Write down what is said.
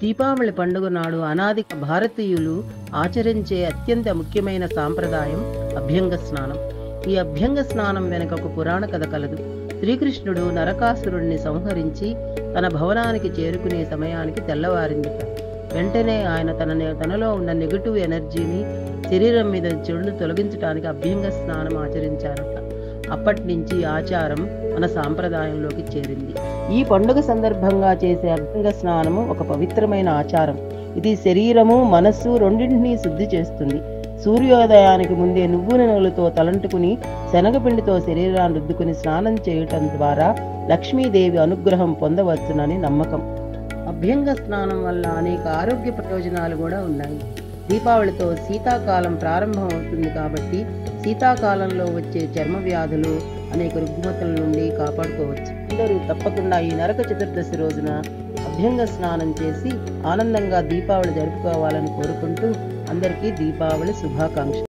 దీపావళి పండుగ నాడు అనాది భారతీయులు ఆచరించే అత్యంత ముఖ్యమైన సాంప్రదాయం అభ్యంగ స్నానం. ఈ అభ్యంగ స్నానం వెనుక ఒక పురాణ కథ కలదు. శ్రీకృష్ణుడు నరకాసురుణ్ణి సంహరించి తన భవనానికి చేరుకునే సమయానికి తెల్లవారిందిట. వెంటనే ఆయన తనలో ఉన్న నెగటివ్ ఎనర్జీని, శరీరం మీద చెడును తొలగించడానికి అభ్యంగ స్నానం ఆచరించారట. అప్పటి నుంచి ఆచారం మన సాంప్రదాయంలోకి చేరింది. ఈ పండుగ సందర్భంగా చేసే అభ్యంగ స్నానము ఒక పవిత్రమైన ఆచారం. ఇది శరీరము, మనస్సు రెండింటినీ శుద్ధి చేస్తుంది. సూర్యోదయానికి ముందే నువ్వుల నూనెలతో తలంటుకుని శనగపిండితో శరీరాన్ని రుద్దుకుని స్నానం చేయటం ద్వారా లక్ష్మీదేవి అనుగ్రహం పొందవచ్చునని నమ్మకం. అభ్యంగ స్నానం వల్ల అనేక ఆరోగ్య ప్రయోజనాలు కూడా ఉన్నాయి. దీపావళితో శీతాకాలం ప్రారంభం అవుతుంది కాబట్టి శీతాకాలంలో వచ్చే చర్మ వ్యాధులు, అనేక రుగ్మతల నుండి కాపాడుకోవచ్చు. అందరూ తప్పకుండా ఈ నరక చతుర్దశి రోజున అభ్యంగ స్నానం చేసి ఆనందంగా దీపావళి జరుపుకోవాలని కోరుకుంటూ అందరికీ దీపావళి శుభాకాంక్షలు.